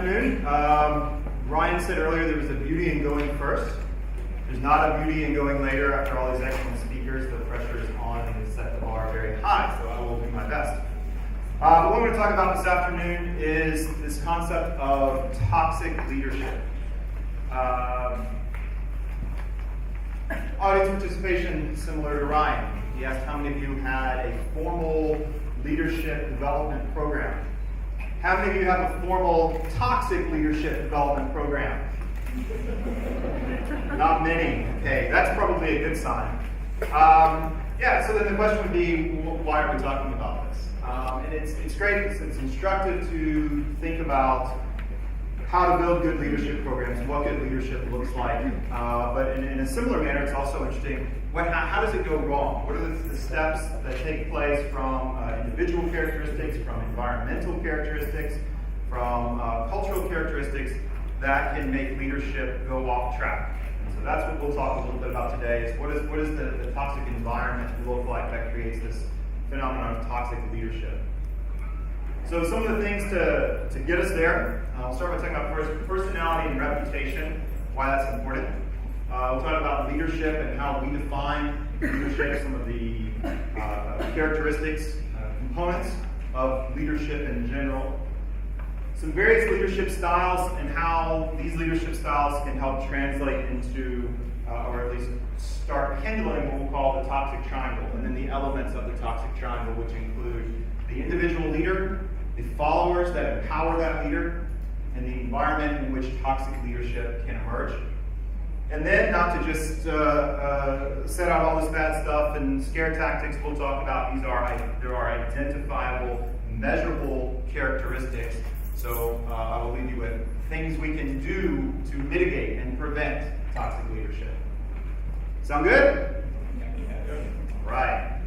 afternoon. Ryan said earlier there was a beauty in going first. There's not a beauty in going later. After all these excellent speakers, the pressure is on and set the bar very high, so I will do my best. What we're going to talk about this afternoon is this concept of toxic leadership. Audience participation similar to Ryan. He asked how many of you had a formal leadership development program. How many of you have a formal toxic leadership development program? Not many. Okay, that's probably a good sign. So then the question would be, why are we talking about this? And it's great, it's instructive to think about how to build good leadership programs, what good leadership looks like. But in a similar manner, it's also interesting, how does it go wrong? What are the steps that take place from individual characteristics, from environmental characteristics, from cultural characteristics that can make leadership go off track? And so that's what we'll talk a little bit about today, is what does the toxic environment look like that creates this phenomenon of toxic leadership? So some of the things to get us there, I'll start by talking about first personality and reputation, why that's important. We'll talk about leadership and how we define leadership, some of the characteristics, components of leadership in general. Some various leadership styles and how these leadership styles can help translate into, or at least start kindling what we'll call the toxic triangle, and then the elements of the toxic triangle, which include the individual leader, the followers that empower that leader, and the environment in which toxic leadership can emerge. And then, not to just set out all this bad stuff and scare tactics, we'll talk about there are identifiable, measurable characteristics. So I will leave you with things we can do to mitigate and prevent toxic leadership. Sound good? All right.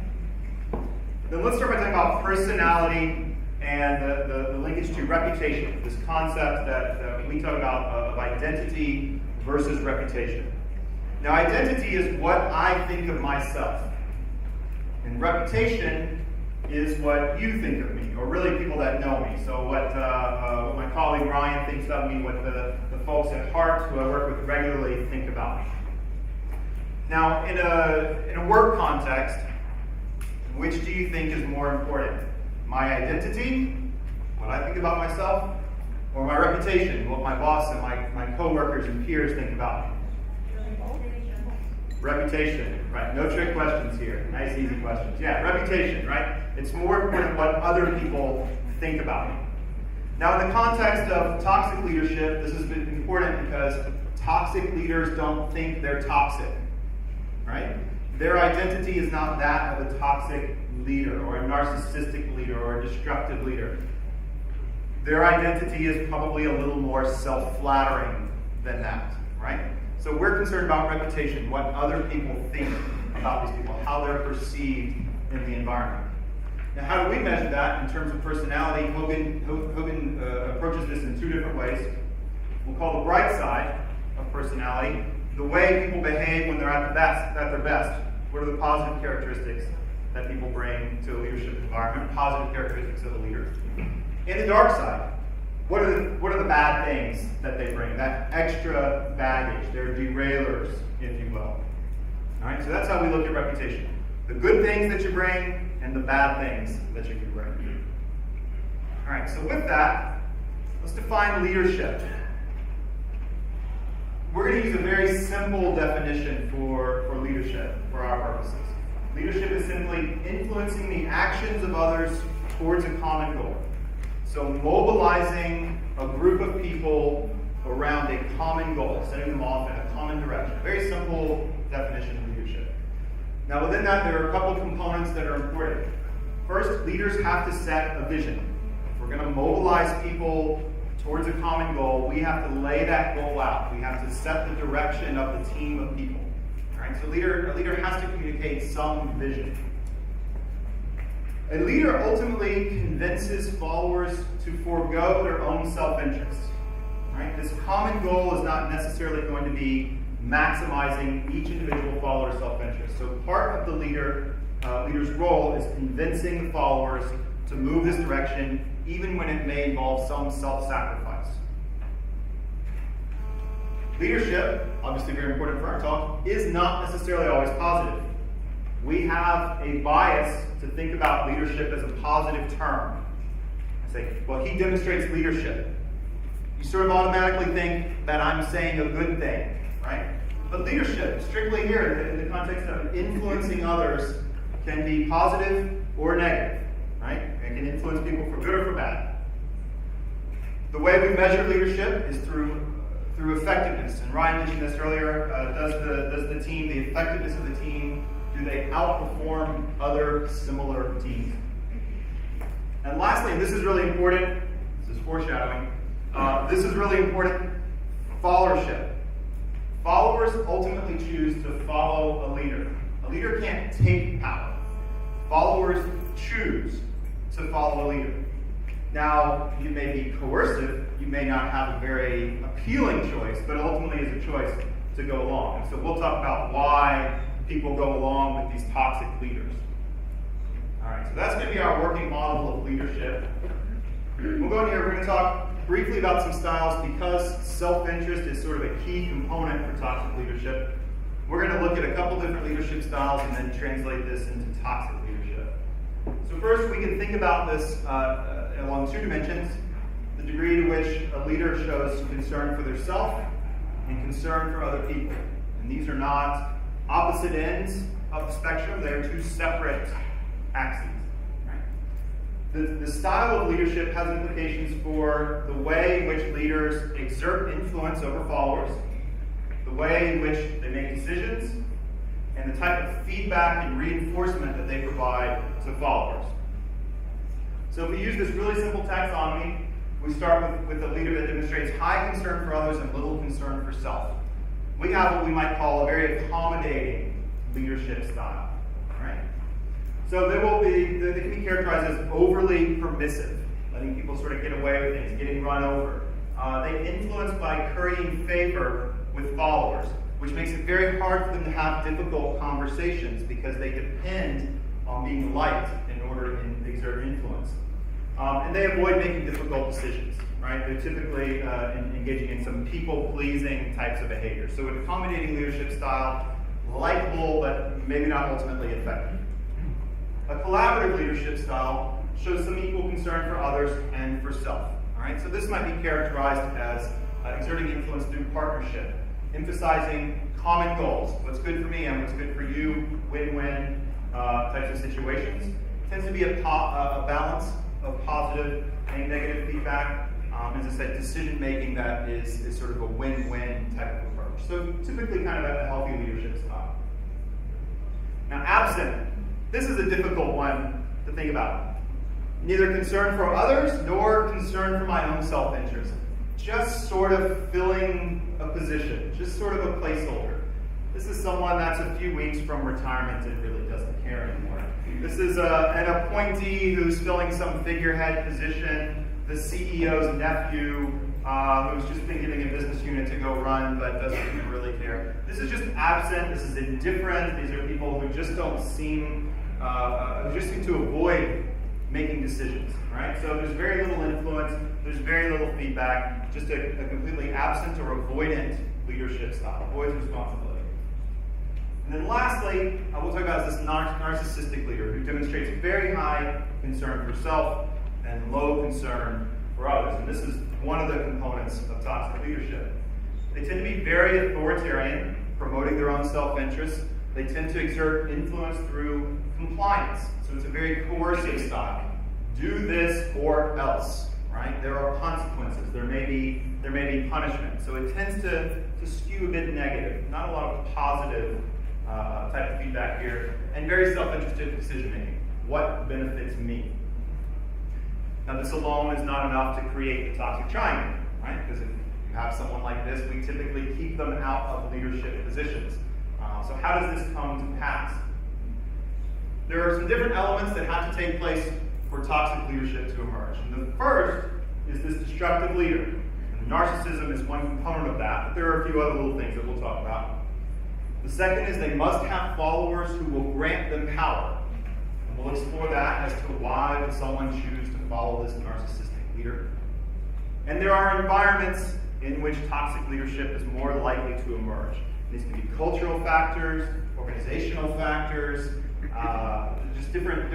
Then let's start by talking about personality and the linkage to reputation, this concept that we talk about of identity versus reputation. Now, identity is what I think of myself, and reputation is what you think of me, or really people that know me. So what my colleague Ryan thinks of me, what the folks at Hart, who I work with regularly, think about me. Now, in a work context, which do you think is more important? My identity, what I think about myself, or my reputation, what my boss and my coworkers and peers think about me? Reputation, right? No trick questions here. Nice, easy questions. Yeah, reputation, right? It's more important what other people think about me. Now, in the context of toxic leadership, this is important because toxic leaders don't think they're toxic, right? Their identity is not that of a toxic leader or a narcissistic leader or a destructive leader. Their identity is probably a little more self-flattering than that, right? So we're concerned about reputation, what other people think about these people, how they're perceived in the environment. Now, how do we measure that in terms of personality? Hogan approaches this in two different ways. We'll call the bright side of personality the way people behave when they're at their best. What are the positive characteristics that people bring to a leadership environment? Positive characteristics of a leader. And the dark side. What are the bad things that they bring? That extra baggage, their derailers, if you will. All right, so that's how we look at reputation. The good things that you bring and the bad things that you can bring. All right, so with that, let's define leadership. We're going to use a very simple definition for leadership for our purposes. Leadership is simply influencing the actions of others towards a common goal. So mobilizing a group of people around a common goal, setting them off in a common direction. A very simple definition of leadership. Now within that, there are a couple components that are important. First, leaders have to set a vision. If we're going to mobilize people towards a common goal, we have to lay that goal out. We have to set the direction of the team of people. All right, so a leader has to communicate some vision. A leader ultimately convinces followers to forego their own self-interest. Right? This common goal is not necessarily going to be maximizing each individual follower's self-interest. So part of the leader's role is convincing the followers to move this direction, even when it may involve some self-sacrifice. Leadership, obviously very important for our talk, is not necessarily always positive. We have a bias to think about leadership as a positive term. I say, well, he demonstrates leadership. You sort of automatically think that I'm saying a good thing, right? But leadership, strictly here in the context of influencing others, can be positive or negative, right? It can influence people for good or for bad. The way we measure leadership is through effectiveness. And Ryan mentioned this earlier. Does the team, the effectiveness of the team, do they outperform other similar teams? And lastly, and this is really important, this is foreshadowing, this is really important, followership. Followers ultimately choose to follow a leader. A leader can't take power. Followers choose to follow a leader. Now, you may be coercive, you may not have a very appealing choice, but ultimately it's a choice to go along. And so we'll talk about why people go along with these toxic leaders. All right, so that's going to be our working model of leadership. We'll go in here, we're going to talk briefly about some styles because self-interest is sort of a key component for toxic leadership. We're going to look at a couple different leadership styles and then translate this into toxic leadership. So first, we can think about this along two dimensions: the degree to which a leader shows concern for themselves and concern for other people. And these are not opposite ends of the spectrum, they're two separate axes. Right? The style of leadership has implications for the way in which leaders exert influence over followers, the way in which they make decisions, and the type of feedback and reinforcement that they provide to followers. So if we use this really simple taxonomy, we start with a leader that demonstrates high concern for others and little concern for self. We have what we might call a very accommodating leadership style. Right? So they can be characterized as overly permissive, letting people sort of get away with things, getting run over. They influence by currying favor with followers, which makes it very hard for them to have difficult conversations because they depend on being liked in order to exert influence. And they avoid making difficult decisions, right? They're typically engaging in some people-pleasing types of behavior. So an accommodating leadership style, likable, but maybe not ultimately effective. A collaborative leadership style shows some equal concern for others and for self. All right? So this might be characterized as exerting influence through partnership, emphasizing common goals, what's good for me and what's good for you, win-win types of situations. It tends to be a balance of positive and negative feedback. As I said, decision-making that is sort of a win-win type of approach. So typically kind of a healthy leadership style. Now, absent. This is a difficult one to think about. Neither concern for others nor concern for my own self-interest. Just sort of filling a position, just sort of a placeholder. This is someone that's a few weeks from retirement and really doesn't care anymore. This is an appointee who's filling some figurehead position, the CEO's nephew who's just been given a business unit to go run but doesn't even really care. This is just absent, this is indifferent, these are people who just don't seem, who just seem to avoid making decisions, right? So there's very little influence, there's very little feedback, just a completely absent or avoidant leadership style, avoids responsibility. And then lastly, we'll talk about this narcissistic leader who demonstrates very high concern for self and low concern for others. And this is one of the components of toxic leadership. They tend to be very authoritarian, promoting their own self-interest. They tend to exert influence through compliance. So it's a very coercive style. Do this or else, right? There are consequences. There may be punishment. So it tends to skew a bit negative. Not a lot of positive type of feedback here. And very self-interested decision-making. What benefits me? Now, this alone is not enough to create the toxic triangle, right? Because if you have someone like this, we typically keep them out of leadership positions. So how does this come to pass? There are some different elements that have to take place for toxic leadership to emerge. And the first is this destructive leader. And narcissism is one component of that, but there are a few other little things that we'll talk about. The second is they must have followers who will grant them power. And we'll explore that as to why would someone choose to follow this narcissistic leader. And there are environments in which toxic leadership is more likely to emerge. These can be cultural factors, organizational factors, just different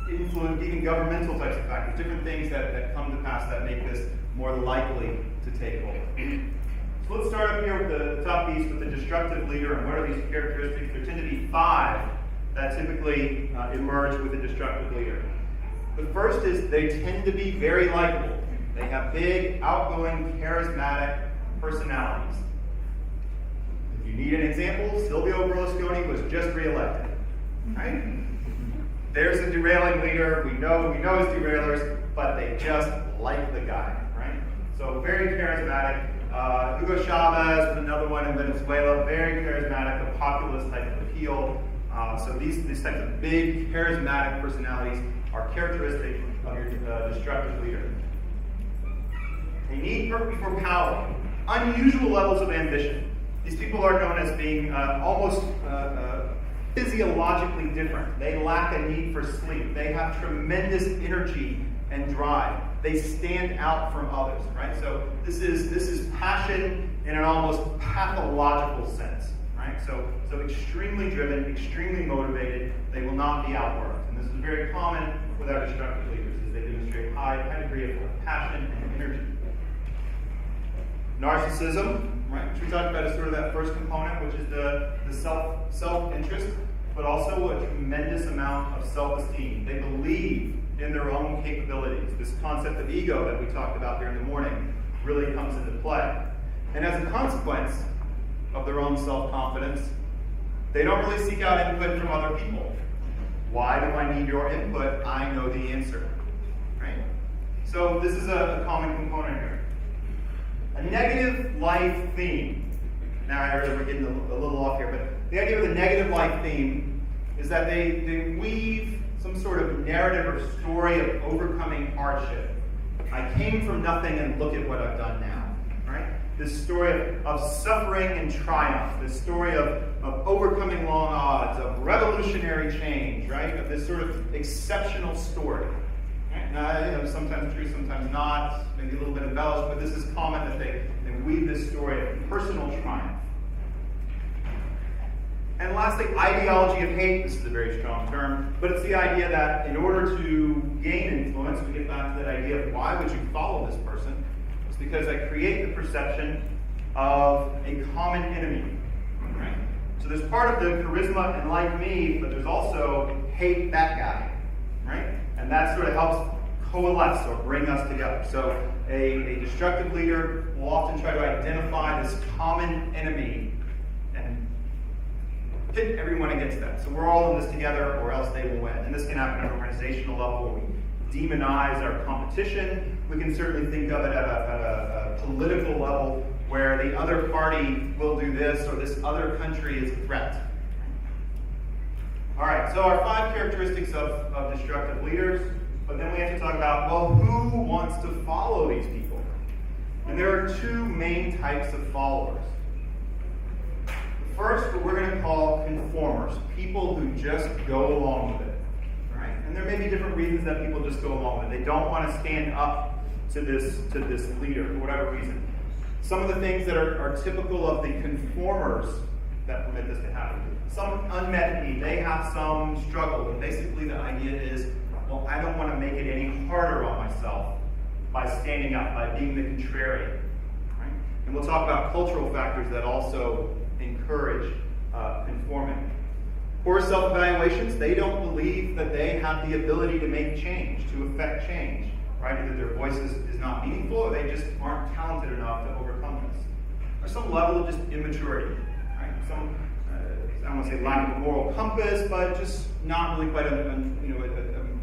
influence, even governmental types of factors, different things that come to pass that make this more likely to take hold. So let's start up here with the top piece with the destructive leader, and what are these characteristics? There tend to be 5 that typically emerge with a destructive leader. The first is they tend to be very likable. They have big, outgoing, charismatic personalities. If you need an example, Silvio Berlusconi was just reelected, right? There's a derailing leader. We know his derailers, but they just like the guy, right? So very charismatic. Hugo Chavez was another one in Venezuela, very charismatic, a populist type of appeal. So these types of big, charismatic personalities are characteristic of your destructive leader. They need for power, unusual levels of ambition. These people are known as being almost physiologically different. They lack a need for sleep. They have tremendous energy and drive. They stand out from others, right? So this is passion in an almost pathological sense, right? So extremely driven, extremely motivated. They will not be outworked. And this is very common with our destructive leaders, as they demonstrate high degree of passion and energy. Narcissism, right, which we talked about as sort of that first component, which is the self-interest, but also a tremendous amount of self-esteem. They believe in their own capabilities. This concept of ego that we talked about here in the morning really comes into play. And as a consequence of their own self-confidence, they don't really seek out input from other people. Why do I need your input? I know the answer, right? So this is a common component here. A negative life theme. Now I realize we're getting a little off here, but the idea of the negative life theme is that they weave some sort of narrative or story of overcoming hardship. I came from nothing and look at what I've done now, right? This story of suffering and triumph, this story of overcoming long odds, of revolutionary change, right? Of this sort of exceptional story. Now, sometimes true, sometimes not, maybe a little bit embellished, but this is common that they weave this story of personal triumph. And lastly, ideology of hate. This is a very strong term, but it's the idea that in order to gain influence, we get back to that idea of why would you follow this person? It's because I create the perception of a common enemy. Right? So there's part of the charisma and like me, but there's also hate that guy. Right? And that sort of helps coalesce or bring us together. So a destructive leader will often try to identify this common enemy and pit everyone against that. So we're all in this together or else they will win. And this can happen at an organizational level where we demonize our competition. We can certainly think of it at a political level where the other party will do this or this other country is a threat. All right, so our 5 characteristics of destructive leaders, but then we have to talk about, well, who wants to follow these people? And there are 2 main types of followers. The first, what we're going to call conformers, people who just go along with it. Right? And there may be different reasons that people just go along with it. They don't want to stand up to this leader for whatever reason. Some of the things that are typical of the conformers that permit this to happen. Some unmet need. They have some struggle. And basically the idea is, well, I don't want to make it any harder on myself by standing up, by being the contrarian. Right? And we'll talk about cultural factors that also encourage conforming. Poor self-evaluations. They don't believe that they have the ability to make change, to affect change. Right? Either their voice is not meaningful or they just aren't talented enough to overcome this. Or some level of just immaturity. Right? Some I don't want to say lack of a moral compass, but just not really quite a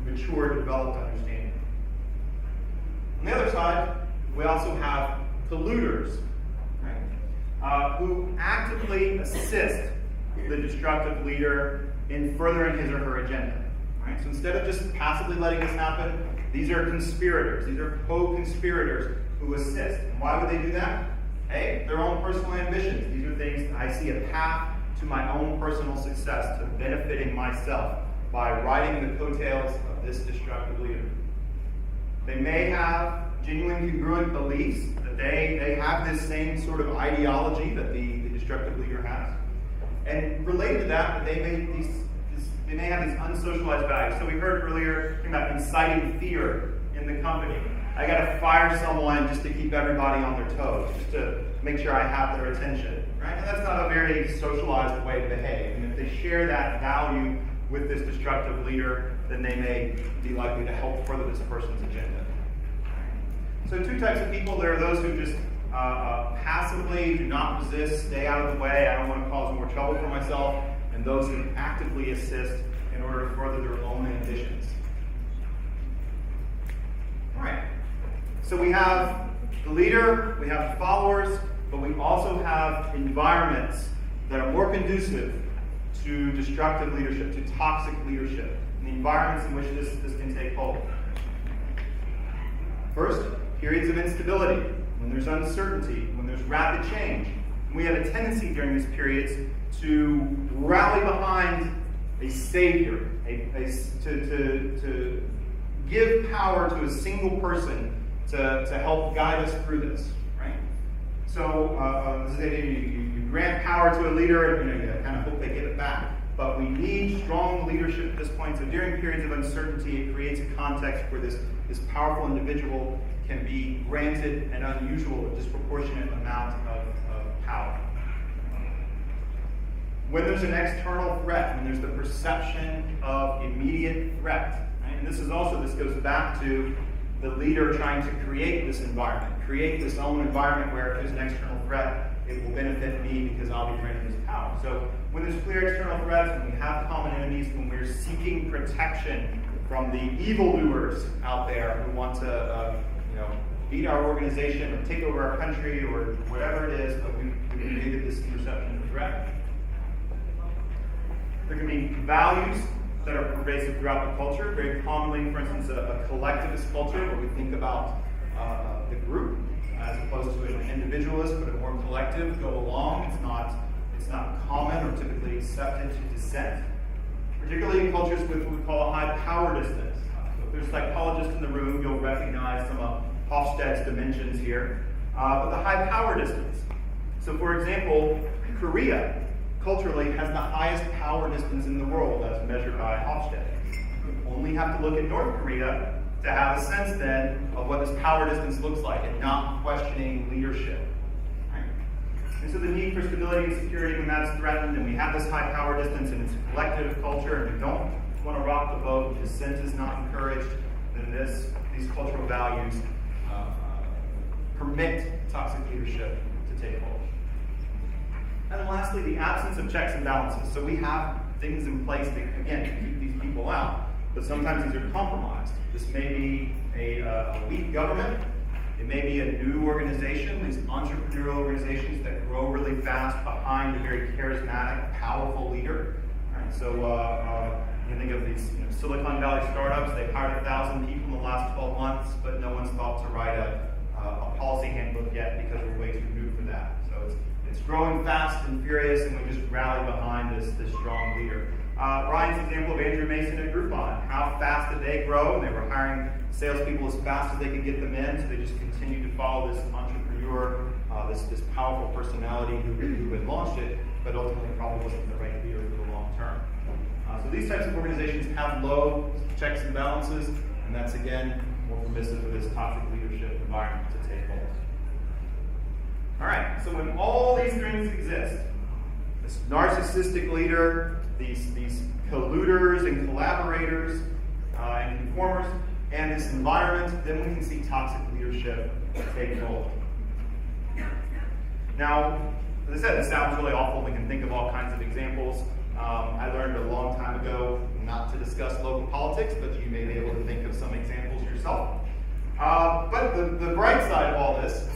mature, developed understanding. On the other side, we also have colluders, right? Who actively assist the destructive leader in furthering his or her agenda. Right? So instead of just passively letting this happen, these are conspirators. These are co-conspirators who assist. And why would they do that? Hey, their own personal ambitions. These are things I see a path to my own personal success, to benefiting myself by riding the coattails of this destructive leader. They may have genuine congruent beliefs, that they have this same sort of ideology that the destructive leader has. And related to that, they may have these unsocialized values. So we heard earlier about inciting fear in the company. I got to fire someone just to keep everybody on their toes, just to make sure I have their attention, right? And that's not a very socialized way to behave. And if they share that value with this destructive leader, then they may be likely to help further this person's agenda. So two types of people. There are those who just passively do not resist, stay out of the way, I don't want to cause more trouble for myself, and those who actively assist in order to further their own ambitions. All right. So we have the leader, we have the followers, but we also have environments that are more conducive to destructive leadership, to toxic leadership, and the environments in which this can take hold. First, periods of instability, when there's uncertainty, when there's rapid change. And we have a tendency during these periods to rally behind a savior, to give power to a single person to help guide us through this, right? So you grant power to a leader, and you kind of hope they give it back. But we need strong leadership at this point. So during periods of uncertainty, it creates a context where this powerful individual can be granted an unusual or disproportionate amount of power. When there's an external threat, when there's the perception of immediate threat, right? And this goes back to the leader trying to create this environment, create this own environment where if there's an external threat, it will benefit me because I'll be granted this power. So when there's clear external threats, when we have common enemies, when we're seeking protection from the evildoers out there who want to beat our organization or take over our country or whatever it is, but we created this perception of threat. There can be values that are pervasive throughout the culture. Very commonly, for instance, a collectivist culture where we think about the group as opposed to an individualist, but a more collective, go along. It's not common or typically accepted to dissent. Particularly in cultures with what we call a high power distance. So if there's psychologists in the room, you'll recognize some of Hofstede's dimensions here. But the high power distance. So for example, Korea culturally has the highest power distance in the world as measured by Hofstede. You only have to look at North Korea to have a sense then of what this power distance looks like and not questioning leadership. Right? And so the need for stability and security when that's threatened, and we have this high power distance and it's a collective culture, and we don't want to rock the boat, dissent is not encouraged, then these cultural values permit toxic leadership to take hold. And then lastly, the absence of checks and balances. So we have things in place to, again, keep these people out, but sometimes these are compromised. This may be a weak government. It may be a new organization, these entrepreneurial organizations that grow really fast behind a very charismatic, powerful leader. Right? So you think of these Silicon Valley startups. They've hired 1,000 people in the last 12 months, but no one's thought to write a policy handbook yet because we're way too new for that. So it's growing fast and furious, and we just rally behind this strong leader. Ryan's example of Andrew Mason at Groupon. How fast did they grow? And they were hiring salespeople as fast as they could get them in, so they just continued to follow this entrepreneur, this powerful personality who had launched it, but ultimately probably wasn't the right leader for the long term. So these types of organizations have low checks and balances, and that's again more permissive of this toxic leadership environment to take hold. All right, so when all these things exist, this narcissistic leader, these colluders and collaborators and conformers, and this environment, then we can see toxic leadership take hold. Now, as I said, this sounds really awful. We can think of all kinds of examples. I learned a long time ago not to discuss local politics, but you may be able to think of some examples yourself. But the bright side of all this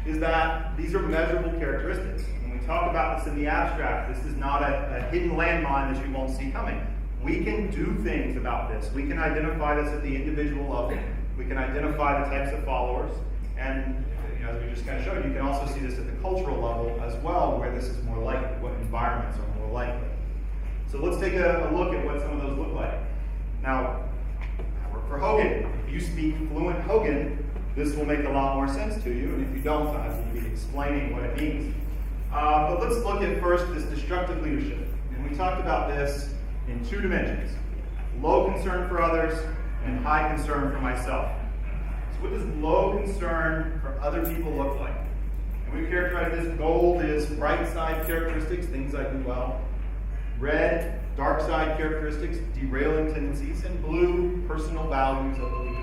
is that these are measurable characteristics. When we talk about this in the abstract, this is not a hidden landmine that you won't see coming. We can do things about this. We can identify this at the individual level. We can identify the types of followers. And as we just kind of showed, you can also see this at the cultural level as well, where this is more likely, what environments are more likely. So let's take a look at what some of those look like. Now, I work for Hogan. If you speak fluent Hogan, this will make a lot more sense to you, and if you don't, I will be explaining what it means. But let's look at first this destructive leadership. And we talked about this in two dimensions: low concern for others and high concern for myself. So what does low concern for other people look like? And we characterize this: gold is bright side characteristics, things I do well; red, dark side characteristics, derailing tendencies; and blue, personal values of the leader.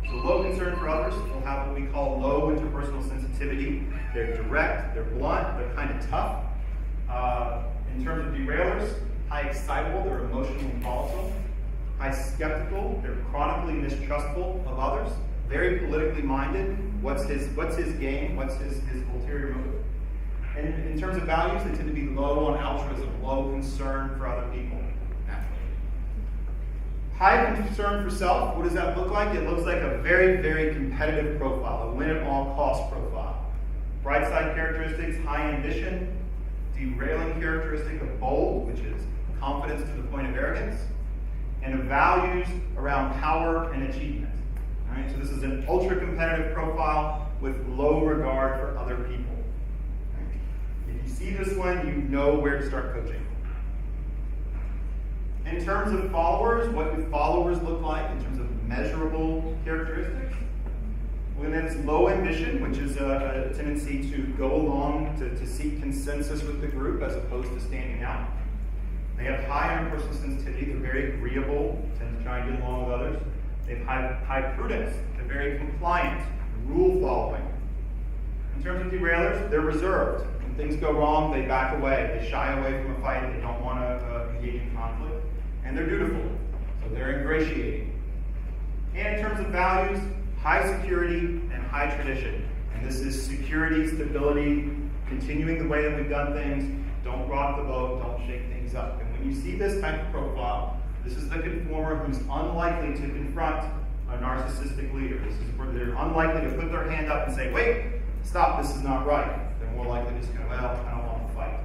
So low concern for others will have what we call low interpersonal sensitivity. They're direct, they're blunt, they're kind of tough. In terms of derailers, high excitable, they're emotionally volatile. High skeptical, they're chronically mistrustful of others. Very politically minded. What's his game? What's his ulterior motive? And in terms of values, they tend to be low on altruism, low concern for other people. High concern for self, what does that look like? It looks like a very, very competitive profile, a win-at-all-cost profile. Bright side characteristics: high ambition; derailing characteristic of bold, which is confidence to the point of arrogance; and the values around power and achievement. All right, so this is an ultra-competitive profile with low regard for other people. If you see this one, you know where to start coaching. In terms of followers, what do followers look like in terms of measurable characteristics? Well, then it's low ambition, which is a tendency to go along to seek consensus with the group as opposed to standing out. They have high interpersonal sensitivity. They're very agreeable, tend to try and get along with others. They have high prudence. They're very compliant, rule following. In terms of derailers, they're reserved. When things go wrong, they back away. They shy away from a fight. They don't want to engage in conflict. And they're dutiful, so they're ingratiating. And in terms of values, high security and high tradition. And this is security, stability, continuing the way that we've done things. Don't rock the boat, don't shake things up. And when you see this type of profile, this is the conformer who's unlikely to confront a narcissistic leader. This is where they're unlikely to put their hand up and say, wait, stop, this is not right. They're more likely to just go, well, I don't want to fight.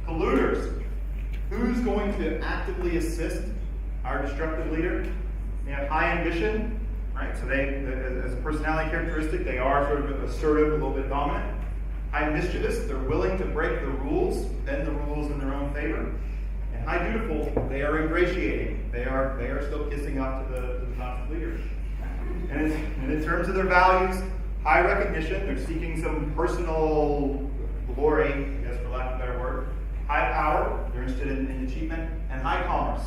Polluters. Who's going to actively assist our destructive leader? They have high ambition, right? So they, as a personality characteristic, they are sort of assertive, a little bit dominant. High mischievous, they're willing to break the rules, bend the rules in their own favor. And high dutiful, they are ingratiating. They are still kissing up to the toxic leader. And in terms of their values, high recognition, they're seeking some personal glory, I guess for lack of a better word. High power, they're interested in achievement. And high commerce,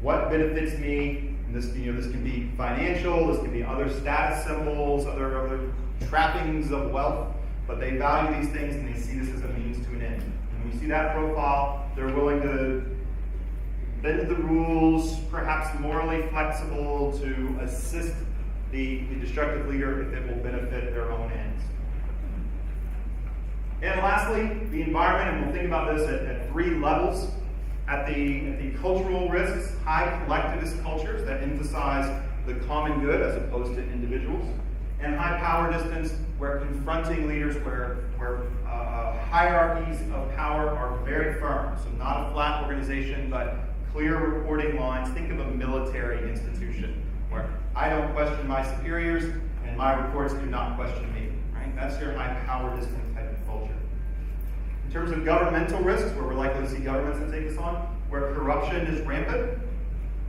what benefits me? And this can be financial, this can be other status symbols, other trappings of wealth, but they value these things and they see this as a means to an end. And when you see that profile, they're willing to bend the rules, perhaps morally flexible to assist the destructive leader if it will benefit their own ends. And lastly, the environment, and we'll think about this at three levels. At the cultural risks, high collectivist cultures that emphasize the common good as opposed to individuals. And high power distance, where confronting leaders, where hierarchies of power are very firm. So not a flat organization, but clear reporting lines. Think of a military institution, where I don't question my superiors, and my reports do not question me. Right? That's your high power distance type of culture. In terms of governmental risks, where we're likely to see governments that take this on, where corruption is rampant,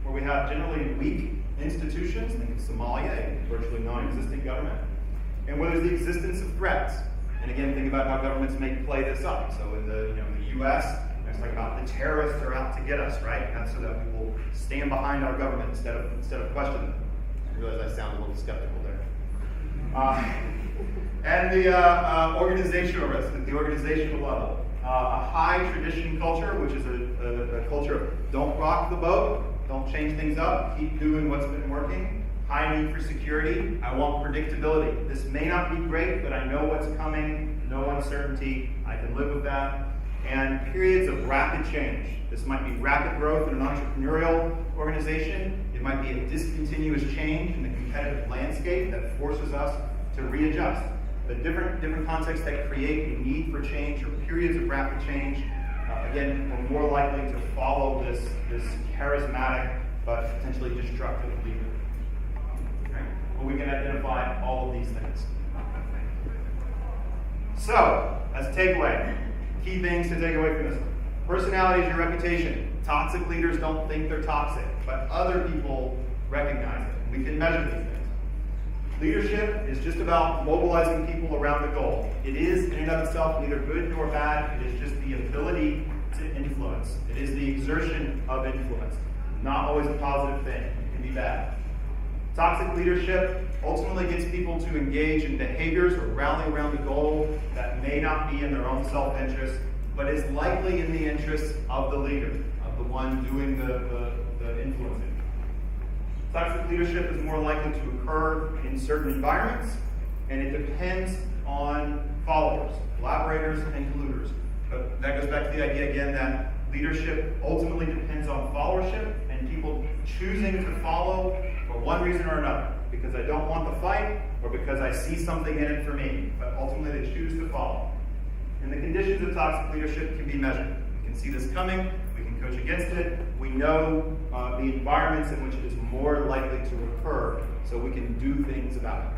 where we have generally weak institutions, think of Somalia, a virtually non-existent government, and where there's the existence of threats. And again, think about how governments may play this up. So in the U.S., it's like about the terrorists are out to get us, right? That's so that we will stand behind our government instead of question them. I realize I sound a little skeptical there. And the organizational risk at the organizational level. A high tradition culture, which is a culture of don't rock the boat, don't change things up, keep doing what's been working. High need for security. I want predictability. This may not be great, but I know what's coming, no uncertainty. I can live with that. And periods of rapid change. This might be rapid growth in an entrepreneurial organization. It might be a discontinuous change in the competitive landscape that forces us to readjust. The different contexts that create a need for change or periods of rapid change, again, we're more likely to follow this charismatic but potentially destructive leader. Right? But we can identify all of these things. So, as a takeaway, key things to take away from this one. Personality is your reputation. Toxic leaders don't think they're toxic, but other people recognize it. We can measure these things. Leadership is just about mobilizing people around the goal. It is, in and of itself, neither good nor bad. It is just the ability to influence. It is the exertion of influence. Not always a positive thing. It can be bad. Toxic leadership ultimately gets people to engage in behaviors or rally around the goal that may not be in their own self-interest, but is likely in the interest of the leader, of the one doing the influencing. Toxic leadership is more likely to occur in certain environments, and it depends on followers, collaborators, and colluders. But that goes back to the idea again that leadership ultimately depends on followership and people choosing to follow for one reason or another, because I don't want the fight or because I see something in it for me, but ultimately they choose to follow. And the conditions of toxic leadership can be measured. We can see this coming, we can coach against it, we know the environments in which it is more likely to occur, so we can do things about it.